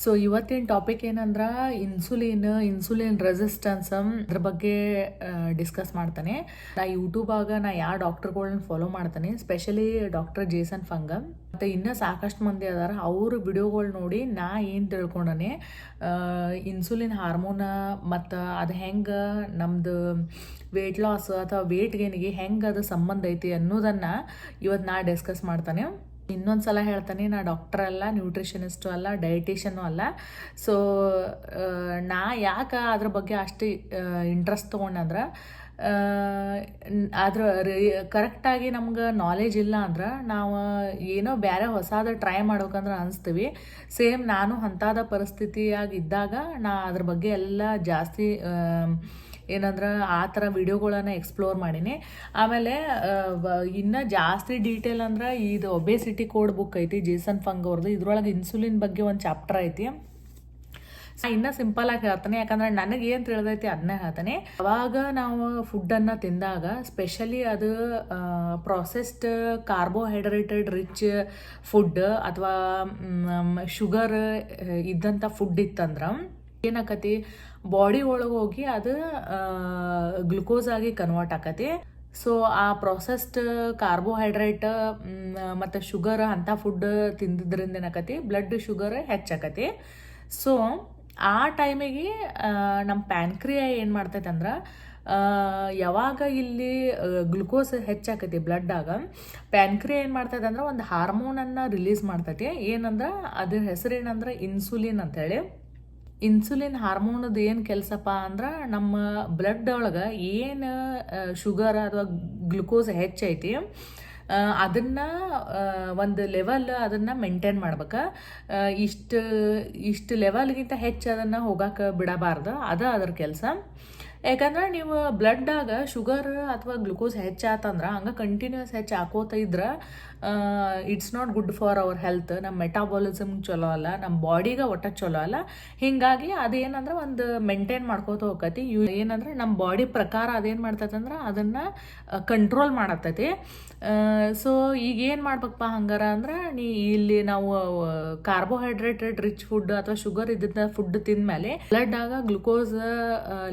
So ಇವತ್ತಿನ topic ಏನಂದ್ರೆ insulin resistance ಅದ್ರ ಬಗ್ಗೆ ಡಿಸ್ಕಸ್ ಮಾಡ್ತಾನೆ. ನಾ ಯೂಟ್ಯೂಬಾಗ ನಾ ಯಾವ ಡಾಕ್ಟರ್ಗಳನ್ನ ಫಾಲೋ ಮಾಡ್ತಾನೆ, ಸ್ಪೆಷಲಿ ಡಾಕ್ಟರ್ ಜೇಸನ್ ಫಂಗಮ್. ಮತ್ತು ಇನ್ನೂ ಸಾಕಷ್ಟು ಮಂದಿ ಅದಾರ. ಅವ್ರ ವಿಡಿಯೋಗಳು ನೋಡಿ ನಾ ಏನು ತಿಳ್ಕೊಂಡನೆ ಇನ್ಸುಲಿನ್ ಹಾರ್ಮೋನ ಮತ್ತು ಅದು ಹೆಂಗೆ ನಮ್ಮದು ವೆಯ್ಟ್ ಲಾಸ್ ಅಥವಾ ವೆಯ್ಟ್ ಗೇನಿಗೆ ಹೆಂಗೆ ಅದು ಸಂಬಂಧ ಐತಿ ಅನ್ನೋದನ್ನು ಇವತ್ತು ನಾ ಡಿಸ್ಕಸ್ ಮಾಡ್ತಾನೆ. ಇನ್ನೊಂದು ಸಲ ಹೇಳ್ತಾನೆ, ನಾ ಡಾಕ್ಟರ್ ಅಲ್ಲ, ನ್ಯೂಟ್ರಿಷನಿಸ್ಟು ಅಲ್ಲ, ಡಯಟಿಷನ್ನು ಅಲ್ಲ. ಸೊ ನಾ ಯಾಕೆ ಅದ್ರ ಬಗ್ಗೆ ಅಷ್ಟು ಇಂಟ್ರೆಸ್ಟ್ ತೊಗೊಂಡಂದ್ರೆ ಅದ್ರ ಕರೆಕ್ಟಾಗಿ ನಮ್ಗೆ ನಾಲೆಜ್ ಇಲ್ಲ ಅಂದ್ರೆ ನಾವು ಏನೋ ಬೇರೆ ಹೊಸದು ಟ್ರೈ ಮಾಡ್ಬೇಕಂದ್ರೆ ಅನಿಸ್ತೀವಿ. ಸೇಮ್ ನಾನು ಅಂಥದ ಪರಿಸ್ಥಿತಿಯಾಗಿದ್ದಾಗ ನಾ ಅದ್ರ ಬಗ್ಗೆ ಎಲ್ಲ ಜಾಸ್ತಿ ಏನಂದ್ರೆ ಆ ಥರ ವಿಡಿಯೋಗಳನ್ನು ಎಕ್ಸ್ಪ್ಲೋರ್ ಮಾಡೀನಿ. ಆಮೇಲೆ ಇನ್ನೂ ಜಾಸ್ತಿ ಡೀಟೇಲ್ ಅಂದ್ರೆ ಇದು ಒಬೇಸಿಟಿ ಕೋಡ್ ಬುಕ್ ಐತಿ ಜೇಸನ್ ಫಂಗ್ ಅವ್ರದ್ದು. ಇದ್ರೊಳಗೆ ಇನ್ಸುಲಿನ್ ಬಗ್ಗೆ ಒಂದು ಚಾಪ್ಟರ್ ಐತಿ. ಇನ್ನೂ ಸಿಂಪಲಾಗಿ ಹೇಳ್ತಾನೆ, ಯಾಕಂದ್ರೆ ನನಗೆ ಏನು ತಿಳಿದೈತಿ ಅದನ್ನೇ ಹೇಳ್ತಾನೆ. ಅವಾಗ ನಾವು ಫುಡ್ಡನ್ನು ತಿಂದಾಗ ಸ್ಪೆಷಲಿ ಅದು ಪ್ರೊಸೆಸ್ಡ್ ಕಾರ್ಬೋಹೈಡ್ರೇಟೆಡ್ ರಿಚ್ ಫುಡ್ ಅಥವಾ ಶುಗರ್ ಇದ್ದಂಥ ಫುಡ್ ಇತ್ತಂದ್ರೆ ಏನಾಕತಿ, ಬಾಡಿ ಒಳಗೆ ಹೋಗಿ ಅದು ಗ್ಲುಕೋಸ್ ಆಗಿ ಕನ್ವರ್ಟ್ ಆಕತಿ. ಸೊ ಆ ಪ್ರೊಸೆಸ್ಡ್ ಕಾರ್ಬೋಹೈಡ್ರೇಟ್ ಮತ್ತು ಶುಗರ್ ಅಂಥ ಫುಡ್ ತಿಂದಿದ್ರಿಂದ ಏನಾಕತಿ, ಬ್ಲಡ್ ಶುಗರ್ ಹೆಚ್ಚಾಕತಿ. ಸೊ ಆ ಟೈಮಿಗೆ ನಮ್ಮ ಪ್ಯಾನ್ಕ್ರಿಯಾ ಏನು ಮಾಡ್ತೈತೆ ಅಂದ್ರೆ ಯಾವಾಗ ಇಲ್ಲಿ ಗ್ಲುಕೋಸ್ ಹೆಚ್ಚಾಕತಿ ಬ್ಲಡ್ಡಾಗ, ಪ್ಯಾನ್ಕ್ರಿಯಾ ಏನು ಮಾಡ್ತೈತೆ ಅಂದ್ರೆ ಒಂದು ಹಾರ್ಮೋನನ್ನು ರಿಲೀಸ್ ಮಾಡ್ತೈತಿ. ಏನಂದ್ರೆ ಅದ್ರ ಹೆಸರು ಏನಂದ್ರೆ ಇನ್ಸುಲಿನ್ ಅಂತೇಳಿ. ಇನ್ಸುಲಿನ್ ಹಾರ್ಮೋನದ ಏನು ಕೆಲಸಪ್ಪ ಅಂದ್ರೆ ನಮ್ಮ ಬ್ಲಡ್ ಒಳಗೆ ಏನು ಶುಗರ್ ಅಥವಾ ಗ್ಲುಕೋಸ್ ಹೆಚ್ಚೈತಿ ಅದನ್ನು ಒಂದು ಲೆವೆಲ್ ಅದನ್ನು ಮೇಂಟೈನ್ ಮಾಡ್ಬೇಕು. ಇಷ್ಟು ಲೆವೆಲ್ಗಿಂತ ಹೆಚ್ಚು ಅದನ್ನು ಹೋಗಕ್ಕೆ ಬಿಡಬಾರ್ದು. ಅದು ಅದ್ರ ಕೆಲಸ. ಯಾಕಂದ್ರೆ ನೀವು ಬ್ಲಡ್ಡಾಗ ಶುಗರ್ ಅಥವಾ ಗ್ಲುಕೋಸ್ ಹೆಚ್ಚಾತಂದ್ರೆ ಹಂಗೆ ಕಂಟಿನ್ಯೂಸ್ ಹೆಚ್ಚು ಹಾಕೋತ ಇದ್ರೆ it's not good for our health. ನಮ್ಮ ಮೆಟಾಬಾಲಿಸಮ್ ಚಲೋ ಅಲ್ಲ, ನಮ್ಮ ಬಾಡಿಗೆ ಒಟ್ಟು ಚಲೋ ಅಲ್ಲ. ಹೀಗಾಗಿ ಅದೇನಂದ್ರೆ ಒಂದು ಮೇಂಟೈನ್ ಮಾಡ್ಕೋತ ಹೋಗತಿ. ಏನಂದ್ರೆ ನಮ್ಮ ಬಾಡಿ ಪ್ರಕಾರ ಅದೇನು ಮಾಡ್ತೈತೆ ಅಂದ್ರೆ ಅದನ್ನು ಕಂಟ್ರೋಲ್ ಮಾಡತ್ತೈತಿ. ಸೊ ಈಗ ಏನು ಮಾಡ್ಬೇಕಪ್ಪ ಹಂಗಾರ ಅಂದ್ರೆ ಇಲ್ಲಿ ನಾವು ಕಾರ್ಬೋಹೈಡ್ರೇಟೆಡ್ ರಿಚ್ ಫುಡ್ ಅಥವಾ ಶುಗರ್ ಇದ್ದ ಫುಡ್ ತಿಂದ್ಮೇಲೆ ಬ್ಲಡ್ಡಾಗ ಗ್ಲುಕೋಸ್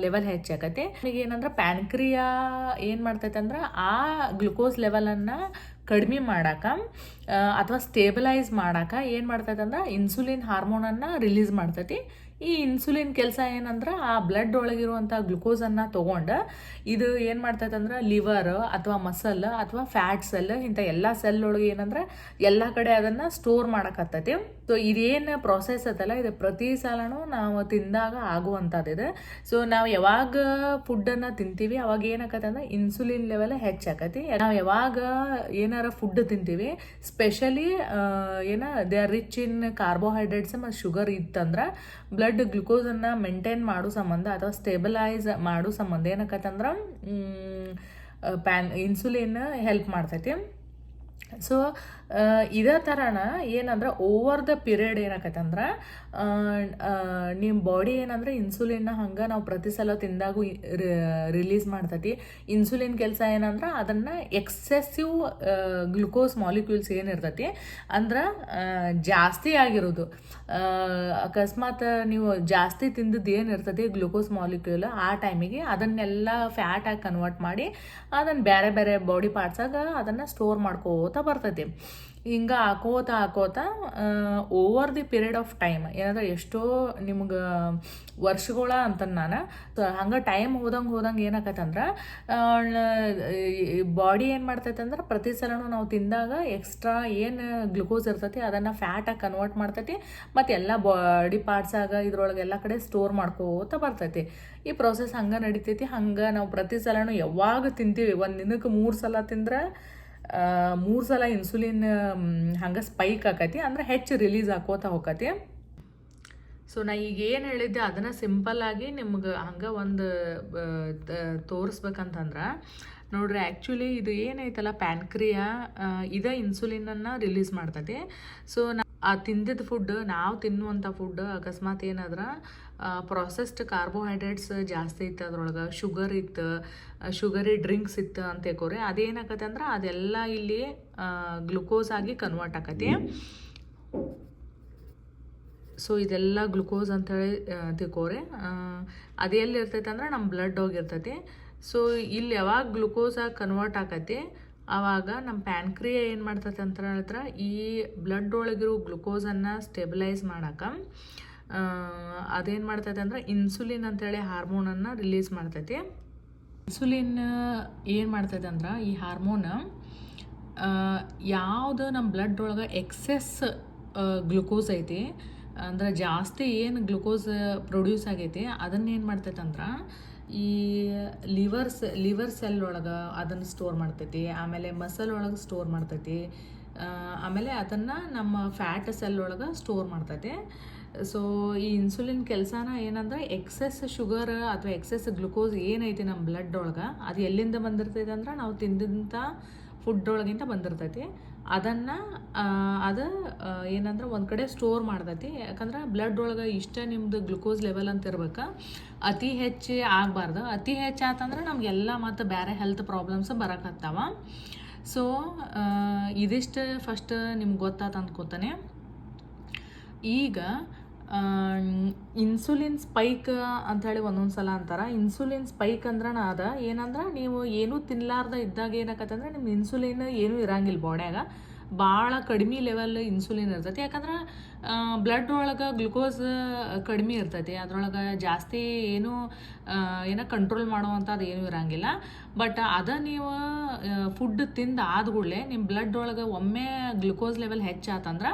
ಲೆವೆಲ್ ಹೆಚ್ಚಾಕತಿ. ಈಗ ಏನಂದ್ರೆ ಪ್ಯಾನ್ಕ್ರಿಯಾ ಏನು ಮಾಡ್ತೈತೆ ಅಂದ್ರೆ ಆ ಗ್ಲುಕೋಸ್ ಲೆವೆಲನ್ನು ಕಡಿಮೆ ಮಾಡಾಕ ಅಥವಾ ಸ್ಟೇಬಲೈಸ್ ಮಾಡಾಕ ಏನು ಮಾಡ್ತೈತೆ ಅಂದ್ರೆ ಇನ್ಸುಲಿನ್ ಹಾರ್ಮೋನನ್ನು ರಿಲೀಸ್ ಮಾಡ್ತೈತಿ. ಈ ಇನ್ಸುಲಿನ್ ಕೆಲಸ ಏನಂದ್ರೆ ಆ ಬ್ಲಡ್ ಒಳಗಿರುವಂಥ ಗ್ಲುಕೋಸನ್ನು ತೊಗೊಂಡು ಇದು ಏನು ಮಾಡ್ತೈತೆ ಅಂದ್ರೆ ಲಿವರ್ ಅಥವಾ ಮಸಲ್ ಅಥವಾ ಫ್ಯಾಟ್ ಸೆಲ್ ಇಂಥ ಎಲ್ಲ ಸೆಲ್ ಒಳಗೆ ಏನಂದ್ರೆ ಎಲ್ಲ ಕಡೆ ಅದನ್ನು ಸ್ಟೋರ್ ಮಾಡಕತ್ತೈತಿ. ಸೊ ಇದೇನು ಪ್ರೊಸೆಸ್ ಐತಲ್ಲ, ಇದು ಪ್ರತಿ ಸಲನೂ ನಾವು ತಿಂದಾಗ ಆಗುವಂಥದ್ದಿದೆ. ಸೊ ನಾವು ಯಾವಾಗ ಫುಡ್ಡನ್ನು ತಿಂತೀವಿ ಅವಾಗ ಏನಾಕತ್ತೆ ಅಂದ್ರೆ ಇನ್ಸುಲಿನ್ ಲೆವೆಲ್ ಹೆಚ್ಚಾಕತಿ. ನಾವು ಯಾವಾಗ ಏನಾರ ಫುಡ್ ತಿಂತೀವಿ, specially they are rich in carbohydrates ಮತ್ತು ಶುಗರ್ ಇತ್ತಂದ್ರೆ ಬ್ಲಡ್ ಗ್ಲುಕೋಸನ್ನು ಮೇಂಟೈನ್ ಮಾಡೋ ಸಂಬಂಧ ಅಥವಾ ಸ್ಟೇಬಲೈಸ್ ಮಾಡೋ ಸಂಬಂಧ ಏನಾಕತ್ತಂದ್ರೆ ಇನ್ಸುಲಿನ್ ಹೆಲ್ಪ್ ಮಾಡ್ತೈತಿ. ಸೊ ಇದೇ ಥರನ ಏನಂದ್ರೆ ಓವರ್ ದ ಪೀರಿಯಡ್ ಏನಾಕತ್ತಂದ್ರೆ ನಿಮ್ಮ ಬಾಡಿ ಏನಂದ್ರೆ ಇನ್ಸುಲಿನ್ನ ಹಂಗೆ ನಾವು ಪ್ರತಿ ಸಲ ತಿಂದಾಗೂ ರಿಲೀಸ್ ಮಾಡ್ತೈತಿ. ಇನ್ಸುಲಿನ್ ಕೆಲಸ ಏನಂದ್ರೆ ಅದನ್ನು ಎಕ್ಸೆಸಿವ್ ಗ್ಲುಕೋಸ್ ಮಾಲಿಕ್ಯೂಲ್ಸ್ ಏನಿರ್ತೈತಿ ಅಂದ್ರೆ ಜಾಸ್ತಿ ಆಗಿರೋದು, ಅಕಸ್ಮಾತ್ ನೀವು ಜಾಸ್ತಿ ತಿಂದದ್ದು ಏನಿರ್ತೈತಿ ಗ್ಲುಕೋಸ್ ಮಾಲಿಕ್ಯೂಲ್ ಆ ಟೈಮಿಗೆ ಅದನ್ನೆಲ್ಲ ಫ್ಯಾಟಾಗಿ ಕನ್ವರ್ಟ್ ಮಾಡಿ ಅದನ್ನು ಬೇರೆ ಬೇರೆ ಬಾಡಿ ಪಾರ್ಟ್ಸಾಗ ಅದನ್ನು ಸ್ಟೋರ್ ಮಾಡ್ಕೋತ ಬರ್ತೈತಿ. ಹಿಂಗೆ ಹಾಕೋತ over the period of time ಏನಂದ್ರೆ ಎಷ್ಟೋ ನಿಮ್ಗೆ ವರ್ಷಗಳ ಅಂತ ನಾನು ಹಂಗೆ ಟೈಮ್ ಹೋದಂಗೆ ಏನಾಕತ್ತಂದ್ರೆ ಬಾಡಿ ಏನು ಮಾಡ್ತೈತೆ ಅಂದ್ರೆ ಪ್ರತಿ ಸಲನೂ ನಾವು ತಿಂದಾಗ ಎಕ್ಸ್ಟ್ರಾ ಏನು ಗ್ಲುಕೋಸ್ ಇರ್ತೈತಿ ಅದನ್ನು ಫ್ಯಾಟಾಗಿ ಕನ್ವರ್ಟ್ ಮಾಡ್ತೈತಿ ಮತ್ತು ಎಲ್ಲ ಬಾಡಿ ಪಾರ್ಟ್ಸಾಗ ಇದ್ರೊಳಗೆ ಎಲ್ಲ ಕಡೆ ಸ್ಟೋರ್ ಮಾಡ್ಕೋತ ಬರ್ತೈತಿ. ಈ ಪ್ರೊಸೆಸ್ ಹಂಗೆ ನಡಿತೈತಿ. ಹಂಗೆ ನಾವು ಪ್ರತಿ ಸಲನೂ ಯಾವಾಗ ತಿಂತೀವಿ, ಒಂದು ದಿನಕ್ಕೆ 3 ಸಲ ತಿಂದ್ರೆ 3 ಸಲ ಇನ್ಸುಲಿನ್ ಹಂಗೆ ಸ್ಪೈಕ್ ಆಕತಿ, ಅಂದ್ರೆ ಹೆಚ್ಚು ರಿಲೀಸ್ ಆಕೋತ ಹೋಗತಿ. ಸೊ ನಾ ಈಗ ಏನು ಹೇಳಿದ್ದೆ ಅದನ್ನು ಸಿಂಪಲ್ಲಾಗಿ ನಿಮ್ಗೆ ಹಂಗೆ ಒಂದು ತೋರಿಸ್ಬೇಕಂತಂದ್ರೆ ನೋಡ್ರಿ, ಆ್ಯಕ್ಚುಲಿ ಇದು ಏನೈತಲ್ಲ ಪ್ಯಾನ್ಕ್ರಿಯಾ ಇದೇ ಇನ್ಸುಲಿನನ್ನು ರಿಲೀಸ್ ಮಾಡ್ತೈತಿ. ಸೊ ಆ ತಿಂದಿದ್ದ ಫುಡ್, ನಾವು ತಿನ್ನುವಂಥ ಫುಡ್ ಅಕಸ್ಮಾತ್ ಏನಾದ್ರೆ ಪ್ರೊಸೆಸ್ಡ್ ಕಾರ್ಬೋಹೈಡ್ರೇಟ್ಸ್ ಜಾಸ್ತಿ ಇತ್ತು, ಅದ್ರೊಳಗೆ ಶುಗರ್ ಇತ್ತು, ಶುಗರಿ ಡ್ರಿಂಕ್ಸ್ ಇತ್ತು ಅಂತ ಹೇಳ್ಕೋರಿ, ಅದೇನಾಕತಿ ಅಂದ್ರೆ ಅದೆಲ್ಲ ಇಲ್ಲಿ ಗ್ಲುಕೋಸ್ ಆಗಿ ಕನ್ವರ್ಟ್ ಆಕತಿ. ಸೊ ಇದೆಲ್ಲ ಗ್ಲುಕೋಸ್ ಅಂಥೇಳಿ ತಿಳ್ಕೋರಿ. ಅದು ಎಲ್ಲಿ ಇರ್ತೈತೆ ಅಂದ್ರೆ ನಮ್ಮ ಬ್ಲಡ್ ಹೋಗಿರ್ತೈತಿ. ಸೊ ಇಲ್ಲಿ ಯಾವಾಗ ಗ್ಲುಕೋಸಾಗಿ ಕನ್ವರ್ಟ್ ಆಕತಿ ಆವಾಗ ನಮ್ಮ ಪ್ಯಾನ್ಕ್ರಿಯಾ ಏನು ಮಾಡ್ತೈತೆ ಅಂತ ಹೇಳಿದ್ರೆ ಈ ಬ್ಲಡ್ ಒಳಗಿರೋ ಗ್ಲುಕೋಸನ್ನು ಸ್ಟೆಬಿಲೈಸ್ ಮಾಡೋಕೆ ಅದೇನು ಮಾಡ್ತೈತೆ ಅಂದ್ರೆ ಇನ್ಸುಲಿನ್ ಅಂತೇಳಿ ಹಾರ್ಮೋನನ್ನು ರಿಲೀಸ್ ಮಾಡ್ತೈತಿ. ಇನ್ಸುಲಿನ್ ಏನು ಮಾಡ್ತೈತೆ ಅಂದ್ರೆ ಈ ಹಾರ್ಮೋನ್ ಯಾವುದು ನಮ್ಮ ಬ್ಲಡ್ ಒಳಗೆ ಎಕ್ಸೆಸ್ ಗ್ಲುಕೋಸ್ ಐತಿ ಅಂದ್ರೆ ಜಾಸ್ತಿ ಏನು ಗ್ಲುಕೋಸ್ ಪ್ರೊಡ್ಯೂಸ್ ಆಗೈತಿ ಅದನ್ನೇನು ಮಾಡ್ತೈತೆ ಅಂದ್ರೆ ಈ ಲಿವರ್ ಸೆಲ್ ಒಳಗೆ ಅದನ್ನು ಸ್ಟೋರ್ ಮಾಡ್ತೈತಿ, ಆಮೇಲೆ ಮಸಲ್ ಒಳಗೆ ಸ್ಟೋರ್ ಮಾಡ್ತೈತಿ, ಆಮೇಲೆ ಅದನ್ನು ನಮ್ಮ ಫ್ಯಾಟ್ ಸೆಲ್ ಒಳಗೆ ಸ್ಟೋರ್ ಮಾಡ್ತೈತಿ. ಸೊ ಈ ಇನ್ಸುಲಿನ್ ಕೆಲಸನ ಏನಂದ್ರೆ ಎಕ್ಸೆಸ್ ಶುಗರ್ ಅಥವಾ ಎಕ್ಸೆಸ್ ಗ್ಲುಕೋಸ್ ಏನೈತಿ ನಮ್ಮ ಬ್ಲಡ್ ಒಳಗೆ ಅದು ಎಲ್ಲಿಂದ ಬಂದಿರ್ತೈತೆ ಅಂದ್ರೆ ನಾವು ತಿಂದಂಥ ಫುಡ್ ಒಳಗಿಂತ ಬಂದಿರ್ತೈತಿ. ಅದನ್ನು ಅದು ಏನಂದ್ರೆ ಒಂದು ಕಡೆ ಸ್ಟೋರ್ ಮಾಡ್ತೈತಿ. ಯಾಕಂದ್ರೆ ಬ್ಲಡ್ ಒಳಗೆ ಇಷ್ಟ ನಿಮ್ಮದು ಗ್ಲುಕೋಸ್ ಲೆವೆಲ್ ಅಂತ ಇರ್ಬೇಕು, ಅತಿ ಹೆಚ್ಚು ಆಗಬಾರ್ದು. ಅತಿ ಹೆಚ್ಚು ಆತಂದ್ರೆ ನಮಗೆಲ್ಲ ಮತ್ತು ಬೇರೆ ಹೆಲ್ತ್ ಪ್ರಾಬ್ಲಮ್ಸ್ ಬರೋಕತ್ತಾವ. ಸೊ ಇದಿಷ್ಟು ಫಸ್ಟ್ ನಿಮ್ಗೆ ಗೊತ್ತಾತ ಅಂದ್ಕೋತಾನೆ. ಈಗ ಇನ್ಸುಲಿನ್ ಸ್ಪೈಕ್ ಅಂಥೇಳಿ ಒಂದೊಂದು ಸಲ ಅಂತಾರೆ. ಇನ್ಸುಲಿನ್ ಸ್ಪೈಕ್ ಅಂದ್ರೆ ಅದ ಏನಂದ್ರೆ ನೀವು ಏನೂ ತಿನ್ನಲಾರ್ದ ಇದ್ದಾಗ ಏನಾಕತ್ತಂದ್ರೆ ನಿಮ್ಮ ಇನ್ಸುಲಿನ್ ಏನೂ ಇರಂಗಿಲ್ಲ ಬಾಡ್ಯಾಗ, ಭಾಳ ಕಡಿಮೆ ಲೆವೆಲ್ ಇನ್ಸುಲಿನ್ ಇರ್ತೈತಿ. ಯಾಕಂದ್ರೆ ಬ್ಲಡ್ ಒಳಗೆ ಗ್ಲುಕೋಸ್ ಕಡಿಮೆ ಇರ್ತೈತಿ, ಅದ್ರೊಳಗೆ ಜಾಸ್ತಿ ಏನೋ ಕಂಟ್ರೋಲ್ ಮಾಡುವಂಥದ್ದು ಏನೂ ಇರಂಗಿಲ್ಲ. ಬಟ್ ನೀವು ಫುಡ್ ತಿಂದು ಆದ್ಗೂಡಲೇ ನಿಮ್ಮ ಬ್ಲಡ್ ಒಳಗೆ ಒಮ್ಮೆ ಗ್ಲುಕೋಸ್ ಲೆವೆಲ್ ಹೆಚ್ಚಾತಂದ್ರೆ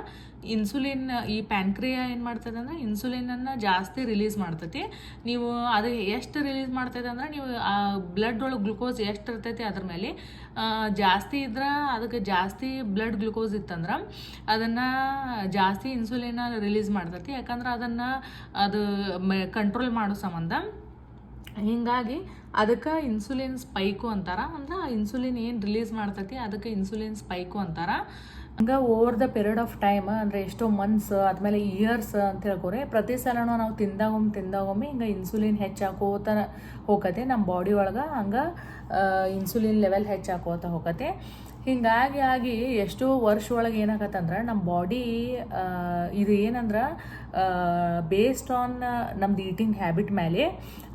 ಇನ್ಸುಲಿನ್ ಈ ಪ್ಯಾನ್ಕ್ರಿಯಾ ಏನು ಮಾಡ್ತದೆ ಅಂದ್ರೆ ಇನ್ಸುಲಿನನ್ನು ಜಾಸ್ತಿ ರಿಲೀಸ್ ಮಾಡ್ತೈತಿ. ನೀವು ಅದು ಎಷ್ಟು ರಿಲೀಸ್ ಮಾಡ್ತೈತೆ ಅಂದ್ರೆ ನೀವು ಆ ಬ್ಲಡ್ ಒಳಗೆ ಗ್ಲುಕೋಸ್ ಎಷ್ಟು ಇರ್ತೈತಿ ಅದ್ರ ಮೇಲೆ ಜಾಸ್ತಿ ಇದ್ರೆ ಅದಕ್ಕೆ ಜಾಸ್ತಿ ಬ್ಲಡ್ ಗ್ಲುಕೋಸ್ ಇತ್ತಂದ್ರೆ ಅದನ್ನು ಜಾಸ್ತಿ ಇನ್ಸುಲಿನ ರಿಲೀಸ್ ಮಾಡ್ತೈತಿ. ಯಾಕಂದ್ರೆ ಅದನ್ನು ಅದು ಕಂಟ್ರೋಲ್ ಮಾಡೋ ಸಂಬಂಧ. ಹೀಗಾಗಿ ಅದಕ್ಕೆ ಇನ್ಸುಲಿನ್ ಸ್ಪೈಕು ಅಂತಾರೆ. ಅಂದ್ರೆ ಇನ್ಸುಲಿನ್ ಏನು ರಿಲೀಸ್ ಮಾಡ್ತೈತಿ ಅದಕ್ಕೆ ಇನ್ಸುಲಿನ್ ಸ್ಪೈಕು ಅಂತಾರೆ. ಹಂಗೆ over the period of time ಅಂದರೆ ಎಷ್ಟೋ ಮಂತ್ಸ್ ಆದಮೇಲೆ ಇಯರ್ಸ್ ಅಂತ ಹೇಳ್ಕೊರೆ ಪ್ರತಿ ಸಲನೂ ನಾವು ತಿಂದಾಗೊಮ್ಮೆ ಹಿಂಗೆ ಇನ್ಸುಲಿನ್ ಹೆಚ್ಚಾಕೋತ ಹೋಗತ್ತೆ ನಮ್ಮ ಬಾಡಿ ಒಳಗೆ. ಹಂಗೆ ಇನ್ಸುಲಿನ್ ಲೆವೆಲ್ ಹೆಚ್ಚಾಕೋತ ಹೋಗತ್ತೆ. ಹಿಂಗಾಗಿ ಎಷ್ಟೋ ವರ್ಷ ಒಳಗೆ ಏನಾಗತ್ತಂದ್ರೆ ನಮ್ಮ ಬಾಡಿ ಇದು ಏನಂದ್ರೆ ಬೇಸ್ಡ್ ಆನ್ ನಮ್ದು ಈಟಿಂಗ್ ಹ್ಯಾಬಿಟ್ ಮೇಲೆ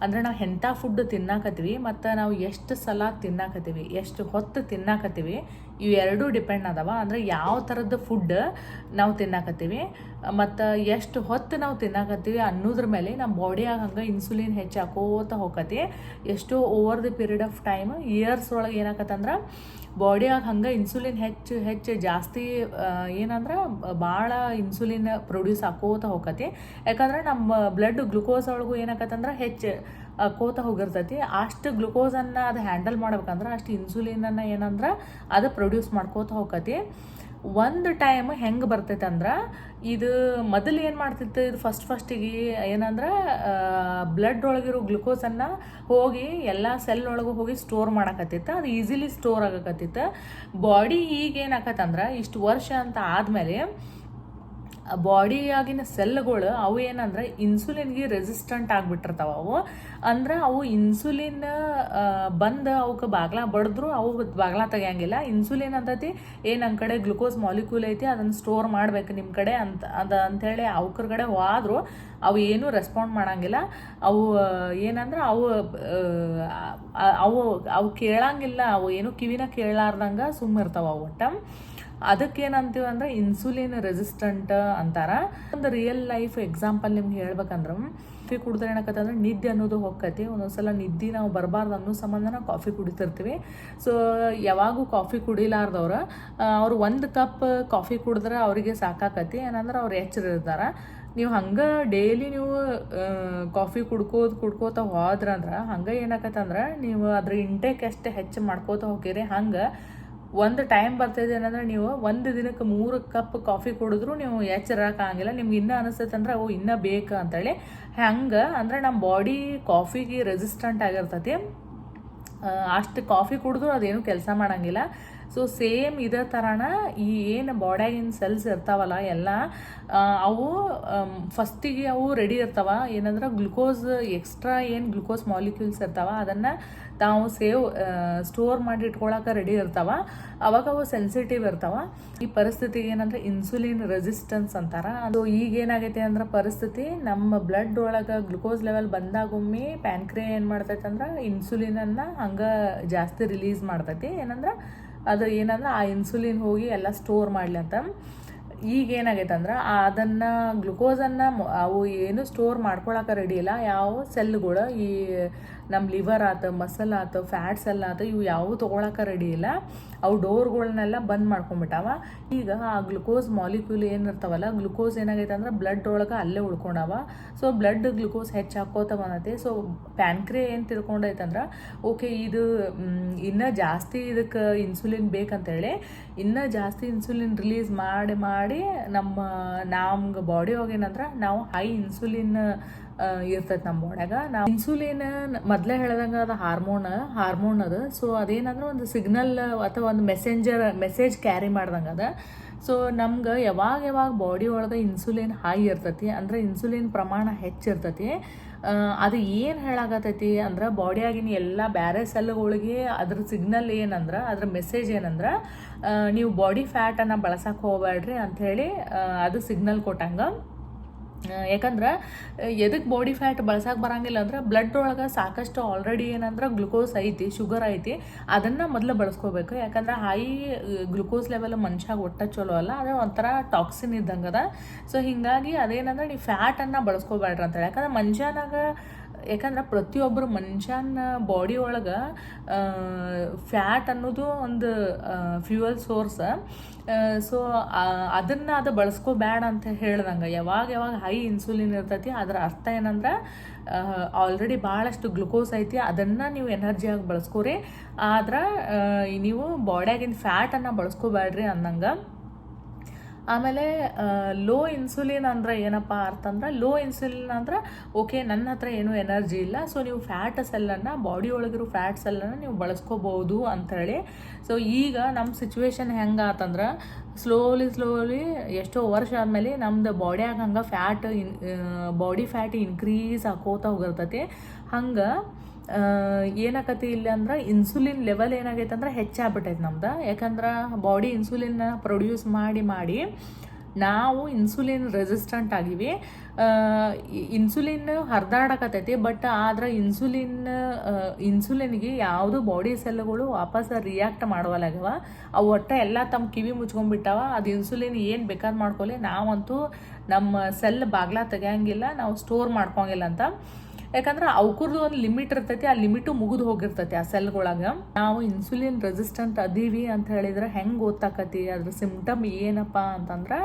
ಅಂದರೆ ನಾವು ಎಂಥ ಫುಡ್ ತಿನ್ನಾಕತ್ತೀವಿ ಮತ್ತು ನಾವು ಎಷ್ಟು ಸಲ ತಿನ್ನಾಕತ್ತೀವಿ, ಎಷ್ಟು ಹೊತ್ತು ತಿನ್ನಾಕತ್ತೀವಿ, ಇವೆರಡೂ ಡಿಪೆಂಡ್ ಅದಾವ. ಅಂದರೆ ಯಾವ ಥರದ ಫುಡ್ ನಾವು ತಿನ್ನಾಕತ್ತೀವಿ ಮತ್ತು ಎಷ್ಟು ಹೊತ್ತು ನಾವು ತಿನ್ನಾಕತ್ತೀವಿ ಅನ್ನೋದ್ರ ಮೇಲೆ ನಮ್ಮ ಬಾಡಿಯಾಗ ಹಂಗೆ ಇನ್ಸುಲಿನ್ ಹೆಚ್ಚಾಕೋತ ಹೋಗತ್ತೆ. ಎಷ್ಟೋ over the period of time years ಒಳಗೆ ಏನಾಕತ್ತಂದ್ರೆ ಬಾಡಿಯಾಗ ಹಂಗೆ ಇನ್ಸುಲಿನ್ ಹೆಚ್ಚು ಜಾಸ್ತಿ ಏನಂದ್ರೆ ಭಾಳ ಇನ್ಸುಲಿನ್ ಪ್ರೊಡ್ಯೂಸ್ ಆಕೋತ ಹೋಗತ್ತೆ. ಯಾಕಂದ್ರೆ ನಮ್ಮ ಬ್ಲಡ್ ಗ್ಲುಕೋಸ್ ಒಳಗೂ ಏನಾಕತ್ತಂದ್ರೆ ಹೆಚ್ಚು ಕೋತ ಹೋಗಿರ್ತೈತಿ. ಅಷ್ಟು ಗ್ಲುಕೋಸನ್ನು ಅದು ಹ್ಯಾಂಡಲ್ ಮಾಡ್ಬೇಕಂದ್ರೆ ಅಷ್ಟು ಇನ್ಸುಲಿನನ್ನು ಏನಂದ್ರೆ ಅದು ಪ್ರೊಡ್ಯೂಸ್ ಮಾಡ್ಕೋತ ಹೋಗತ್ತೆ. ಒಂದು ಟೈಮ್ ಹೆಂಗೆ ಬರ್ತೈತೆ ಅಂದ್ರೆ ಇದು ಮೊದಲು ಏನು ಮಾಡ್ತಿತ್ತು, ಇದು ಫಸ್ಟಿಗೆ ಏನಂದ್ರೆ ಬ್ಲಡ್ ಒಳಗಿರೋ ಗ್ಲುಕೋಸನ್ನು ಹೋಗಿ ಎಲ್ಲ ಸೆಲ್ ಒಳಗೆ ಹೋಗಿ ಸ್ಟೋರ್ ಮಾಡಕತ್ತಿತ್ತು. ಅದು ಈಸಿಲಿ ಸ್ಟೋರ್ ಆಗಕತ್ತಿತ್ತು. ಬಾಡಿ ಈಗ ಏನಾಕತ್ತಂದ್ರೆ ಇಷ್ಟು ವರ್ಷ ಅಂತ ಆದಮೇಲೆ ಬಾಡಿಯಾಗಿನ ಸೆಲ್ಗಳು ಅವು ಏನಂದ್ರೆ ಇನ್ಸುಲಿನ್ಗೆ ರೆಸಿಸ್ಟೆಂಟ್ ಆಗಿಬಿಟ್ಟಿರ್ತಾವೆ. ಅಂದ್ರೆ ಅವು ಇನ್ಸುಲಿನ್ ಬಂದು ಅವಕ್ಕೆ ಬಾಗ್ಲ ಬಡಿದ್ರು ಅವು ಬಾಗ್ಲ ತೆಗಿಯಂಗಿಲ್ಲ. ಇನ್ಸುಲಿನ್ ಅಂತೈತಿ ಏನು ನಮ್ಮ ಕಡೆ ಗ್ಲುಕೋಸ್ ಮಾಲಿಕ್ಯೂಲ್ ಐತಿ ಅದನ್ನು ಸ್ಟೋರ್ ಮಾಡ್ಬೇಕು ನಿಮ್ಮ ಕಡೆ ಅಂಥೇಳಿ ಅವ್ರ ಕಡೆ ಹೋದ್ರು ಅವು ಏನೂ ರೆಸ್ಪಾಂಡ್ ಮಾಡಂಗಿಲ್ಲ. ಅವು ಏನಂದ್ರೆ ಅವು ಕೇಳಂಗಿಲ್ಲ, ಅವು ಏನು ಕಿವಿನ ಕೇಳಾರ್ದಂಗೆ ಸುಮ್ಮಿರ್ತಾವೆ ಅವು ಒಟ್ಟು. ಅದಕ್ಕೇನಂತೀವಿ ಅಂದ್ರೆ ಇನ್ಸುಲಿನ್ ರೆಸಿಸ್ಟೆಂಟ್ ಅಂತಾರೆ. ಒಂದು ರಿಯಲ್ ಲೈಫ್ ಎಕ್ಸಾಂಪಲ್ ನಿಮ್ಗೆ ಹೇಳ್ಬೇಕಂದ್ರೆ ಕಾಫಿ ಕುಡಿದ್ರೆ ಏನಾಕತ್ತಂದ್ರೆ ನಿದ್ದೆ ಅನ್ನೋದು ಹೋಗ್ತೈತಿ. ಒಂದೊಂದ್ಸಲ ನಿದ್ದೆ ನಾವು ಬರಬಾರ್ದು ಅನ್ನೋ ಸಂಬಂಧ ನಾವು ಕಾಫಿ ಕುಡಿತಿರ್ತೀವಿ. ಸೊ ಯಾವಾಗೂ ಕಾಫಿ ಕುಡಿಲಾರ್ದವ್ರು ಅವ್ರು ಒಂದು ಕಪ್ ಕಾಫಿ ಕುಡಿದ್ರೆ ಅವರಿಗೆ ಸಾಕಾಕತಿ. ಏನಂದ್ರೆ ಅವ್ರು ಎಚ್ಚರಿರ್ತಾರೆ. ನೀವು ಹಂಗೆ ಡೈಲಿ ನೀವು ಕಾಫಿ ಕುಡ್ಕೋತ ಹೋದ್ರಂದ್ರೆ ಹಂಗೆ ಏನಾಕತ್ತಂದ್ರೆ ನೀವು ಅದ್ರ ಇಂಟೇಕ್ ಎಷ್ಟು ಹೆಚ್ಚು ಮಾಡ್ಕೋತ ಹೋಗಿರಿ. ಹಂಗೆ ಒಂದು ಟೈಮ್ ಬರ್ತೈತೆ ಏನಂದ್ರೆ ನೀವು ಒಂದು ದಿನಕ್ಕೆ 3 ಕಪ್ ಕಾಫಿ ಕುಡಿದ್ರು ನೀವು ಎಚ್ಚರಕ್ಕಾಗಿಲ್ಲ. ನಿಮ್ಗೆ ಇನ್ನೂ ಅನಿಸ್ತೈತೆ ಅಂದ್ರೆ ಅವು ಇನ್ನೂ ಬೇಕು ಅಂತೇಳಿ. ಹಂಗೆ ಅಂದ್ರೆ ನಮ್ಮ ಬಾಡಿ ಕಾಫಿಗೆ ರೆಸಿಸ್ಟೆಂಟ್ ಆಗಿರ್ತೈತಿ. ಅಷ್ಟು ಕಾಫಿ ಕುಡಿದ್ರು ಅದೇನು ಕೆಲಸ ಮಾಡೋಂಗಿಲ್ಲ. ಸೊ ಸೇಮ್ ಇದೇ ಥರನ ಈ ಏನು ಬಾಡ್ಯಾಗಿನ ಸೆಲ್ಸ್ ಇರ್ತಾವಲ್ಲ ಎಲ್ಲ ಅವು ಫಸ್ಟಿಗೆ ಅವು ರೆಡಿ ಇರ್ತಾವ ಏನಂದ್ರೆ ಗ್ಲುಕೋಸ್ ಎಕ್ಸ್ಟ್ರಾ ಏನು ಗ್ಲುಕೋಸ್ ಮಾಲಿಕ್ಯೂಲ್ಸ್ ಇರ್ತಾವ ಅದನ್ನು ತಾವು ಸ್ಟೋರ್ ಮಾಡಿ ಇಟ್ಕೊಳಕ್ಕೆ ರೆಡಿ ಇರ್ತಾವ. ಅವಾಗ ಅವು ಸೆನ್ಸಿಟಿವ್ ಇರ್ತಾವ. ಈ ಪರಿಸ್ಥಿತಿಗೆ ಏನಂದ್ರೆ ಇನ್ಸುಲಿನ್ ರೆಸಿಸ್ಟೆನ್ಸ್ ಅಂತಾರ. ಅದು ಈಗ ಏನಾಗೈತೆ ಅಂದ್ರೆ ಪರಿಸ್ಥಿತಿ ನಮ್ಮ ಬ್ಲಡ್ ಒಳಗೆ ಗ್ಲುಕೋಸ್ ಲೆವೆಲ್ ಬಂದಾಗೊಮ್ಮೆ ಪ್ಯಾನ್ಕ್ರಿಯಾ ಏನು ಮಾಡ್ತೈತೆ ಅಂದ್ರೆ ಇನ್ಸುಲಿನನ್ನು ಹಂಗೆ ಜಾಸ್ತಿ ರಿಲೀಸ್ ಮಾಡ್ತೈತಿ. ಏನಂದ್ರೆ ಅದು ಏನಂದ್ರೆ ಆ ಇನ್ಸುಲಿನ್ ಹೋಗಿ ಎಲ್ಲ ಸ್ಟೋರ್ ಮಾಡಲಿ ಅಂತ. ಈಗ ಏನಾಗೈತೆ ಅಂದ್ರೆ ಅದನ್ನು ಗ್ಲುಕೋಸನ್ನು ಅವು ಏನು ಸ್ಟೋರ್ ಮಾಡ್ಕೊಳಕ್ಕೆ ರೆಡಿ ಇಲ್ಲ. ಯಾವ ಸೆಲ್ಗಳು ಈ ನಮ್ಮ ಲಿವರ್ ಆಯ್ತು, ಮಸಲ್ ಆಯ್ತು, ಫ್ಯಾಟ್ ಸೆಲ್ ಆಯ್ತು, ಇವು ಯಾವು ತೊಗೊಳಕ್ಕೆ ರೆಡಿ ಇಲ್ಲ. ಅವು ಡೋರ್ಗಳನ್ನೆಲ್ಲ ಬಂದ್ ಮಾಡ್ಕೊಂಡ್ಬಿಟ್ಟಾವ. ಈಗ ಆ ಗ್ಲುಕೋಸ್ ಮಾಲಿಕ್ಯೂಲ್ ಏನಿರ್ತಾವಲ್ಲ, ಗ್ಲುಕೋಸ್ ಏನಾಗೈತೆ ಅಂದ್ರೆ ಬ್ಲಡ್ ಒಳಗೆ ಅಲ್ಲೇ ಉಳ್ಕೊಂಡವ. ಸೊ ಬ್ಲಡ್ ಗ್ಲುಕೋಸ್ ಹೆಚ್ಚು ಹಾಕೋತ ಬಂದೈತಿ. ಸೊ ಪ್ಯಾನ್ಕ್ರಿಯಾ ಏನು ತಿಳ್ಕೊಂಡೈತೆ ಅಂದ್ರೆ ಓಕೆ ಇದು ಇನ್ನೂ ಜಾಸ್ತಿ ಇದಕ್ಕೆ ಇನ್ಸುಲಿನ್ ಬೇಕಂತೇಳಿ ಇನ್ನೂ ಜಾಸ್ತಿ ಇನ್ಸುಲಿನ್ ರಿಲೀಸ್ ಮಾಡಿ ನಮ್ಗೆ ಬಾಡಿ ಒಳಗೇನಂದ್ರೆ ನಾವು ಹೈ ಇನ್ಸುಲಿನ್ ಇರ್ತೈತೆ ನಮ್ಮ ಬಾಡ್ಯಾಗ. ನಾವು ಇನ್ಸುಲಿನ್ ಮೊದಲೇ ಹೇಳ್ದಂಗೆ ಅದು ಹಾರ್ಮೋನ್ ಅದು. ಸೊ ಅದೇನಂದ್ರೆ ಒಂದು ಸಿಗ್ನಲ್ ಅಥವಾ ಒಂದು ಮೆಸೇಜ್ ಕ್ಯಾರಿ ಮಾಡ್ದಂಗೆ ಅದ. ಸೊ ನಮ್ಗೆ ಯಾವಾಗ ಬಾಡಿ ಒಳಗೆ ಇನ್ಸುಲಿನ್ ಹೈ ಇರ್ತೈತಿ ಅಂದ್ರೆ ಇನ್ಸುಲಿನ್ ಪ್ರಮಾಣ ಹೆಚ್ಚಿರ್ತೈತಿ, ಅದು ಏನು ಹೇಳಾಗತ್ತೈತಿ ಅಂದ್ರೆ ಬಾಡಿಯಾಗಿನ ಎಲ್ಲ ಬೇರೆ ಸೆಲ್ಗಳಿಗೆ ಅದ್ರ ಸಿಗ್ನಲ್ ಏನಂದ್ರೆ ಅದ್ರ ಮೆಸೇಜ್ ಏನಂದ್ರೆ ನೀವು ಬಾಡಿ ಫ್ಯಾಟನ್ನು ಬಳಸಕ್ಕೆ ಹೋಗ್ಬೇಡ್ರಿ ಅಂಥೇಳಿ ಅದು ಸಿಗ್ನಲ್ ಕೊಟ್ಟಂಗೆ. ಯಾಕಂದ್ರೆ ಎದಕ್ಕೆ ಬಾಡಿ ಫ್ಯಾಟ್ ಬಳಸಕ್ಕೆ ಬರಂಗಿಲ್ಲ ಅಂದ್ರೆ ಬ್ಲಡ್ ಒಳಗೆ ಸಾಕಷ್ಟು ಆಲ್ರೆಡಿ ಏನಂದ್ರೆ ಗ್ಲುಕೋಸ್ ಐತಿ, ಶುಗರ್ ಐತಿ, ಅದನ್ನು ಮೊದಲು ಬಳಸ್ಕೋಬೇಕು. ಯಾಕಂದ್ರೆ ಹೈ ಗ್ಲುಕೋಸ್ ಲೆವೆಲ್ ಮನುಷ್ಯಾಗ ಒಟ್ಟ ಚಲೋ ಅಲ್ಲ, ಅದು ಒಂಥರ ಟಾಕ್ಸಿನ್ ಇದ್ದಂಗೆ ಅದ. ಸೊ ಹೀಗಾಗಿ ಅದೇನಂದ್ರೆ ನೀವು ಫ್ಯಾಟನ್ನು ಬಳಸ್ಕೋಬೇಡ್ರಿ ಅಂತೇಳಿ. ಯಾಕಂದ್ರೆ ಪ್ರತಿಯೊಬ್ಬರು ಮನುಷ್ಯನ ಬಾಡಿ ಒಳಗೆ ಫ್ಯಾಟ್ ಅನ್ನೋದು ಒಂದು ಫ್ಯೂಯಲ್ ಸೋರ್ಸ್. ಸೊ ಅದು ಬಳಸ್ಕೋಬೇಡ ಅಂತ ಹೇಳ್ದಂಗೆ. ಯಾವಾಗ ಹೈ ಇನ್ಸುಲಿನ್ ಇರ್ತೈತಿ ಅದರ ಅರ್ಥ ಏನಂದ್ರೆ ಆಲ್ರೆಡಿ ಭಾಳಷ್ಟು ಗ್ಲುಕೋಸ್ ಐತಿ, ಅದನ್ನು ನೀವು ಎನರ್ಜಿಯಾಗಿ ಬಳಸ್ಕೋರಿ. ಆದ್ರೆ ನೀವು ಬಾಡ್ಯಾಗಿನ ಫ್ಯಾಟನ್ನು ಬಳಸ್ಕೋಬೇಡ್ರಿ ಅನ್ನಂಗೆ. ಆಮೇಲೆ ಲೋ ಇನ್ಸುಲಿನ್ ಅಂದ್ರೆ ಏನಪ್ಪ ಅರ್ಥ ಅಂದ್ರೆ ಲೋ ಇನ್ಸುಲಿನ್ ಅಂದ್ರೆ ಓಕೆ ನನ್ನ ಹತ್ರ ಏನೂ ಎನರ್ಜಿ ಇಲ್ಲ, ಸೊ ನೀವು ಫ್ಯಾಟ್ ಸೆಲ್ಲನ್ನು ಬಾಡಿ ಒಳಗಿರೋ ಫ್ಯಾಟ್ ಸೆಲ್ಲನ್ನು ನೀವು ಬಳಸ್ಕೋಬೋದು ಅಂಥೇಳಿ. ಸೊ ಈಗ ನಮ್ಮ ಸಿಚುವೇಶನ್ ಹೆಂಗೆ ಆತಂದ್ರೆ ಸ್ಲೋಲಿ ಎಷ್ಟೋ ವರ್ಷ ಆದಮೇಲೆ ನಮ್ದು ಬಾಡ್ಯಾಗ ಹಂಗೆ ಬಾಡಿ ಫ್ಯಾಟ್ ಇನ್ಕ್ರೀಸ್ ಆಕೋತಾ ಹೋಗಿರ್ತೈತಿ. ಹಂಗೆ ಏನಾಕತಿ ಇಲ್ಲ ಅಂದ್ರೆ ಇನ್ಸುಲಿನ್ ಲೆವೆಲ್ ಏನಾಗೈತೆ ಅಂದ್ರೆ ಹೆಚ್ಚಾಗ್ಬಿಟ್ಟೈತೆ ನಮ್ದು. ಯಾಕಂದ್ರೆ ಬಾಡಿ ಇನ್ಸುಲಿನ್ನ ಪ್ರೊಡ್ಯೂಸ್ ಮಾಡಿ ನಾವು ಇನ್ಸುಲಿನ್ ರೆಸಿಸ್ಟೆಂಟ್ ಆಗಿವಿ. ಇನ್ಸುಲಿನ್ ಹರಿದಾಡಕತ್ತೈತಿ, ಬಟ್ ಆದ್ರೆ ಇನ್ಸುಲಿನ್ಗೆ ಯಾವುದು ಬಾಡಿ ಸೆಲ್ಗಳು ವಾಪಸ್ ರಿಯಾಕ್ಟ್ ಮಾಡುವಲ್ಲಾಗವ. ಅವು ಒಟ್ಟು ಎಲ್ಲ ತಮ್ಮ ಕಿವಿ ಮುಚ್ಕೊಂಡ್ಬಿಟ್ಟಾವ. ಅದು ಇನ್ಸುಲಿನ್ ಏನು ಬೇಕಾದ್ ಮಾಡ್ಕೊಳ್ಳಿ, ನಾವಂತೂ ನಮ್ಮ ಸೆಲ್ ಬಾಗ್ಲ ತೆಗಿಯಂಗಿಲ್ಲ, ನಾವು ಸ್ಟೋರ್ ಮಾಡ್ಕೊಂಗಿಲ್ಲ ಅಂತ. ಯಾಕಂದ್ರೆ ಅವಕುರ್ದು ಒಂದು ಲಿಮಿಟ್ ಇರ್ತೈತಿ, ಆ ಲಿಮಿಟು ಮುಗಿದು ಹೋಗಿರ್ತೈತಿ ಆ ಸೆಲ್ಗೊಳಗೆ. ನಾವು ಇನ್ಸುಲಿನ್ ರೆಸಿಸ್ಟೆಂಟ್ ಅದೀವಿ ಅಂತ ಹೇಳಿದ್ರೆ ಹೆಂಗೆ ಗೊತ್ತಾಕತಿ, ಅದ್ರ ಸಿಂಪ್ಟಮ್ ಏನಪ್ಪ ಅಂತಂದ್ರೆ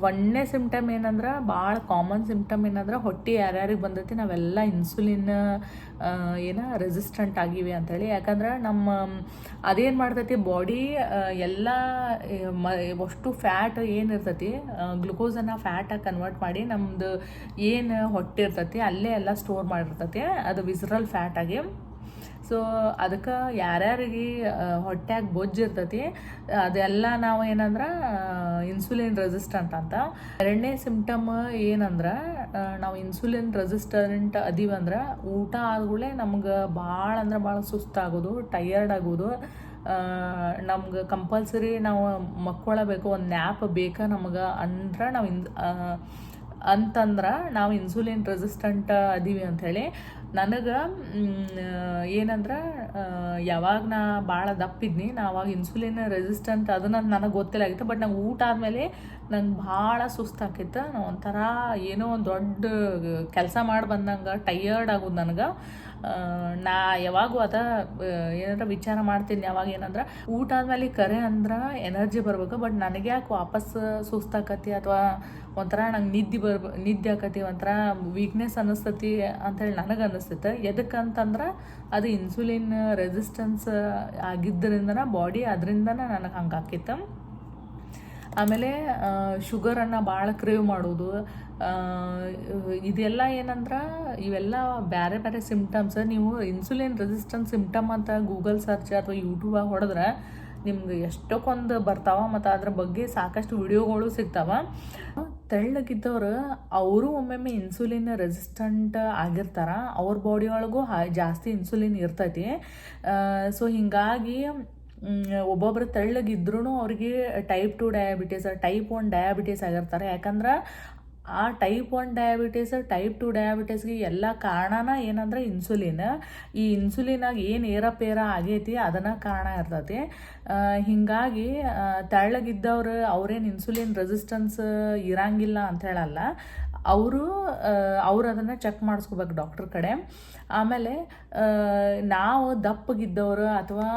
ಒಂದನೇ ಸಿಂಪ್ಟಮ್ ಏನಂದ್ರೆ ಭಾಳ ಕಾಮನ್ ಸಿಂಪ್ಟಮ್ ಏನಂದ್ರೆ ಹೊಟ್ಟೆ ಯಾರ್ಯಾರಿಗೆ ಬಂದೈತಿ ನಾವೆಲ್ಲ ಇನ್ಸುಲಿನ್ ರೆಸಿಸ್ಟೆಂಟ್ ಆಗಿವಿ ಅಂಥೇಳಿ. ಯಾಕಂದ್ರೆ ಅದೇನು ಮಾಡ್ತೈತಿ ಬಾಡಿ ಎಲ್ಲ ಅಷ್ಟು ಫ್ಯಾಟ್ ಏನಿರ್ತೈತಿ ಗ್ಲುಕೋಸನ್ನು ಫ್ಯಾಟಾಗಿ ಕನ್ವರ್ಟ್ ಮಾಡಿ ನಮ್ಮದು ಏನು ಹೊಟ್ಟೆ ಇರ್ತೈತಿ ಅಲ್ಲೇ ಎಲ್ಲ ಸ್ಟೋರ್ ಮಾಡಿರ್ತೈತಿ, ಅದು ವಿಸರಲ್ ಫ್ಯಾಟ್ ಆಗಿ. ಸೊ ಅದಕ್ಕೆ ಯಾರ್ಯಾರಿಗೆ ಹೊಟ್ಯಾಗ ಬೊಜ್ಜಿರ್ತೈತಿ ಅದೆಲ್ಲ ನಾವು ಏನಂದ್ರೆ ಇನ್ಸುಲಿನ್ ರೆಸಿಸ್ಟೆಂಟ್ ಅಂತ. ಎರಡನೇ ಸಿಂಪ್ಟಮ್ ಏನಂದ್ರೆ ನಾವು ಇನ್ಸುಲಿನ್ ರೆಸಿಸ್ಟೆಂಟ್ ಅದೀವಂದ್ರೆ ಊಟ ಆದ್ಗಳೇ ನಮ್ಗೆ ಭಾಳ ಸುಸ್ತಾಗೋದು, ಟಯರ್ಡ್ ಆಗೋದು, ನಮ್ಗೆ ಕಂಪಲ್ಸರಿ ನಾವು ಮಕ್ಕೊಳಬೇಕು, ಒಂದು ನ್ಯಾಪ್ ಬೇಕಾ ನಮ್ಗೆ ಅಂದ್ರೆ ನಾವು ಇನ್ಸುಲಿನ್ ರೆಸಿಸ್ಟೆಂಟ್ ಅದೀವಿ ಅಂಥೇಳಿ. ನನಗೆ ಏನಂದ್ರೆ ಯಾವಾಗ ನಾ ಭಾಳ ದಪ್ಪಿದ್ನಿ ಅವಾಗ ಇನ್ಸುಲಿನ್ ರೆಸಿಸ್ಟೆಂಟ್ ಅದನ್ನ ನನಗೆ ಗೊತ್ತಿಲ್ಲಾಗಿತ್ತು. ಬಟ್ ನಂಗೆ ಊಟ ಆದಮೇಲೆ ನಂಗೆ ಭಾಳ ಸುಸ್ತಾಕಿತ್ತು. ಒಂಥರ ಏನೋ ಒಂದು ದೊಡ್ಡ ಕೆಲಸ ಮಾಡಿ ಬಂದಂಗೆ ಟಯರ್ಡ್ ಆಗೋದು ನನಗೆ. ನಾ ಯಾವಾಗೂ ಏನಾರ ವಿಚಾರ ಮಾಡ್ತೀನಿ ಯಾವಾಗ ಏನಂದ್ರೆ ಊಟ ಆದ್ಮೇಲೆ ಕರೆ ಅಂದ್ರೆ ಎನರ್ಜಿ ಬರ್ಬೇಕು, ಬಟ್ ನನಗೆ ಯಾಕೆ ವಾಪಸ್ ಸುಸ್ತಾಕತಿ ಅಥವಾ ಒಂಥರ ನಂಗೆ ನಿದ್ದೆ ಆಕತಿ, ಒಂಥರ ವೀಕ್ನೆಸ್ ಅನ್ನಿಸ್ತತಿ ಅಂಥೇಳಿ ನನಗೆ ಅನ್ನಿಸ್ತೈತೆ. ಎದಕ್ಕಂತಂದ್ರೆ ಅದು ಇನ್ಸುಲಿನ್ ರೆಸಿಸ್ಟೆನ್ಸ್ ಆಗಿದ್ದರಿಂದ ಬಾಡಿ ಅದರಿಂದನೇ ನನಗೆ ಹಂಗೆ ಆಕಿತ್ತು. ಆಮೇಲೆ ಶುಗರನ್ನು ಭಾಳ ಕ್ರೇವ್ ಮಾಡೋದು, ಇದೆಲ್ಲ ಏನಂದ್ರೆ ಇವೆಲ್ಲ ಬೇರೆ ಸಿಂಪ್ಟಮ್ಸ್. ನೀವು ಇನ್ಸುಲಿನ್ ರೆಸಿಸ್ಟೆನ್ಸ್ ಸಿಂಪ್ಟಮ್ ಅಂತ ಗೂಗಲ್ ಸರ್ಚ್ ಅಥವಾ ಯೂಟ್ಯೂಬಾಗ ಹೊಡೆದ್ರೆ ನಿಮ್ಗೆ ಎಷ್ಟಕ್ಕೊಂದು ಬರ್ತಾವ ಮತ್ತು ಅದ್ರ ಬಗ್ಗೆ ಸಾಕಷ್ಟು ವಿಡಿಯೋಗಳು ಸಿಗ್ತಾವ. ತೆಳ್ಳಗಿದ್ದವ್ರು ಅವರು ಒಮ್ಮೊಮ್ಮೆ ಇನ್ಸುಲಿನ್ ರೆಸಿಸ್ಟೆಂಟ್ ಆಗಿರ್ತಾರ, ಅವ್ರ ಬಾಡಿ ಒಳಗೂ ಜಾಸ್ತಿ ಇನ್ಸುಲಿನ್ ಇರ್ತೈತಿ. ಸೊ ಹೀಗಾಗಿ ಒಬ್ಬೊಬ್ರು ತೆಳ್ಳಗಿದ್ರೂ ಅವ್ರಿಗೆ ಟೈಪ್ 2 ಡಯಾಬಿಟೀಸ್, ಟೈಪ್ 1 ಡಯಾಬಿಟೀಸ್ ಆಗಿರ್ತಾರೆ. ಯಾಕಂದ್ರೆ ಆ ಟೈಪ್ 1 ಡಯಾಬಿಟೀಸ್, ಟೈಪ್ 2 ಡಯಾಬಿಟೀಸ್ಗೆ ಎಲ್ಲ ಕಾರಣನ ಏನಂದ್ರೆ ಇನ್ಸುಲಿನ್. ಈ ಇನ್ಸುಲಿನಾಗ ಏನು ಏರಪೇರ ಆಗೈತಿ ಅದನ್ನು ಕಾರಣ ಇರ್ತೈತಿ. ಹೀಗಾಗಿ ತೆಳ್ಳಗಿದ್ದವ್ರು ಅವ್ರೇನು ಇನ್ಸುಲಿನ್ ರೆಸಿಸ್ಟೆನ್ಸ್ ಇರಂಗಿಲ್ಲ ಅಂತ ಹೇಳಲ್ಲ, ಅವ್ರು ಅದನ್ನು ಚೆಕ್ ಮಾಡಿಸ್ಕೋಬೇಕು ಡಾಕ್ಟ್ರ್ ಕಡೆ. ಆಮೇಲೆ ನಾವು ದಪ್ಪಗಿದ್ದವರು ಅಥವಾ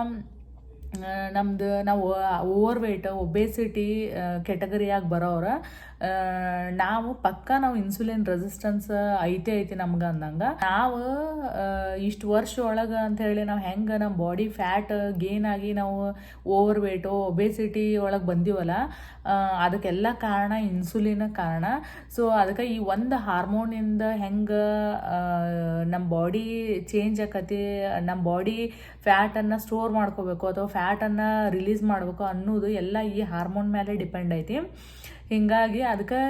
ನಾವು ಓವರ್ ವೇಟ್, ಒಬೇಸಿಟಿ ಕೆಟಗರಿಯಾಗಿ ಬರೋರು, ನಾವು ನಾವು ಇನ್ಸುಲಿನ್ ರೆಸಿಸ್ಟೆನ್ಸ್ ಐತಿ ನಮ್ಗೆ ಅಂದಂಗೆ. ನಾವು ಇಷ್ಟು ವರ್ಷ ಒಳಗೆ ಅಂಥೇಳಿ ನಾವು ಹೆಂಗೆ ನಮ್ಮ ಬಾಡಿ ಫ್ಯಾಟ್ ಗೇನ್ ಆಗಿ ನಾವು ಓವರ್ ವೇಟು ಒಬೇಸಿಟಿ ಒಳಗೆ ಬಂದೀವಲ್ಲ, ಅದಕ್ಕೆಲ್ಲ ಕಾರಣ ಇನ್ಸುಲಿನ್ ಕಾರಣ. ಸೊ ಅದಕ್ಕೆ ಈ ಒಂದು ಹಾರ್ಮೋನಿಂದ ಹೆಂಗೆ ನಮ್ಮ ಬಾಡಿ ಚೇಂಜ್ ಆಕತಿ, ನಮ್ಮ ಬಾಡಿ ಫ್ಯಾಟನ್ನು ಸ್ಟೋರ್ ಮಾಡ್ಕೋಬೇಕು ಅಥವಾ ಫ್ಯಾಟನ್ನು ರಿಲೀಸ್ ಮಾಡಬೇಕು ಅನ್ನೋದು ಎಲ್ಲ ಈ ಹಾರ್ಮೋನ್ ಮೇಲೆ ಡಿಪೆಂಡ್ ಐತಿ. ಹೀಗಾಗಿ ಅದಕ್ಕೆ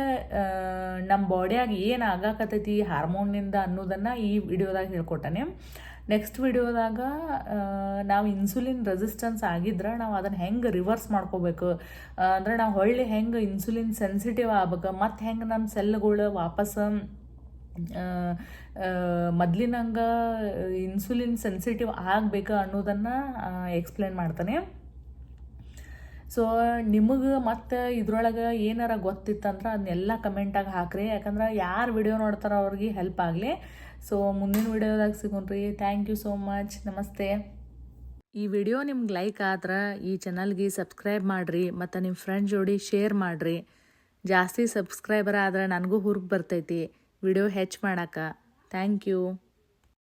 ನಮ್ಮ ಬಾಡಿಯಾಗ ಏನು ಆಗಾಕತ್ತೈತಿ ಈ ಹಾರ್ಮೋನ್ನಿಂದ ಅನ್ನೋದನ್ನು ಈ ವಿಡಿಯೋದಾಗ ಹೇಳ್ಕೊಟ್ಟಾನೆ. ನೆಕ್ಸ್ಟ್ ವಿಡಿಯೋದಾಗ ನಾವು ಇನ್ಸುಲಿನ್ ರೆಸಿಸ್ಟೆನ್ಸ್ ಆಗಿದ್ರೆ ನಾವು ಅದನ್ನು ಹೆಂಗೆ ರಿವರ್ಸ್ ಮಾಡ್ಕೋಬೇಕು, ಅಂದರೆ ನಾವು ಹೊಳ್ಳಿ ಹೆಂಗೆ ಇನ್ಸುಲಿನ್ ಸೆನ್ಸಿಟಿವ್ ಆಗ್ಬೇಕು, ಮತ್ತು ಹೆಂಗೆ ನಮ್ಮ ಸೆಲ್ಗಳು ವಾಪಸ್ ಮೊದಲಿನಂಗೆ ಇನ್ಸುಲಿನ್ ಸೆನ್ಸಿಟಿವ್ ಆಗಬೇಕು ಅನ್ನೋದನ್ನು ಎಕ್ಸ್ಪ್ಲೇನ್ ಮಾಡ್ತಾನೆ. ಸೊ ನಿಮಗೆ ಮತ್ತು ಇದ್ರೊಳಗೆ ಏನಾರ ಗೊತ್ತಿತ್ತಂದ್ರೆ ಅದನ್ನೆಲ್ಲ ಕಮೆಂಟಾಗಿ ಹಾಕ್ರಿ, ಯಾಕಂದ್ರೆ ಯಾರು ವಿಡಿಯೋ ನೋಡ್ತಾರೋ ಅವ್ರಿಗೆ ಹೆಲ್ಪ್ ಆಗಲಿ. ಸೊ ಮುಂದಿನ ವಿಡಿಯೋದಾಗ ಸಿಗೋಣ್ರಿ. Thank you so much. Namaste. ಈ ವಿಡಿಯೋ ನಿಮ್ಗೆ ಲೈಕ್ ಆದ್ರೆ ಈ ಚಾನಲ್ಗೆ ಸಬ್ಸ್ಕ್ರೈಬ್ ಮಾಡಿರಿ ಮತ್ತು ನಿಮ್ಮ ಫ್ರೆಂಡ್ ಜೋಡಿ ಶೇರ್ ಮಾಡಿರಿ. ಜಾಸ್ತಿ ಸಬ್ಸ್ಕ್ರೈಬರ್ ಆದ್ರೆ ನನಗೂ ಹುರ್ಗ್ ಬರ್ತೈತಿ ವಿಡಿಯೋ ಹೆಚ್ಚು ಮಾಡೋಕೆ. Thank you.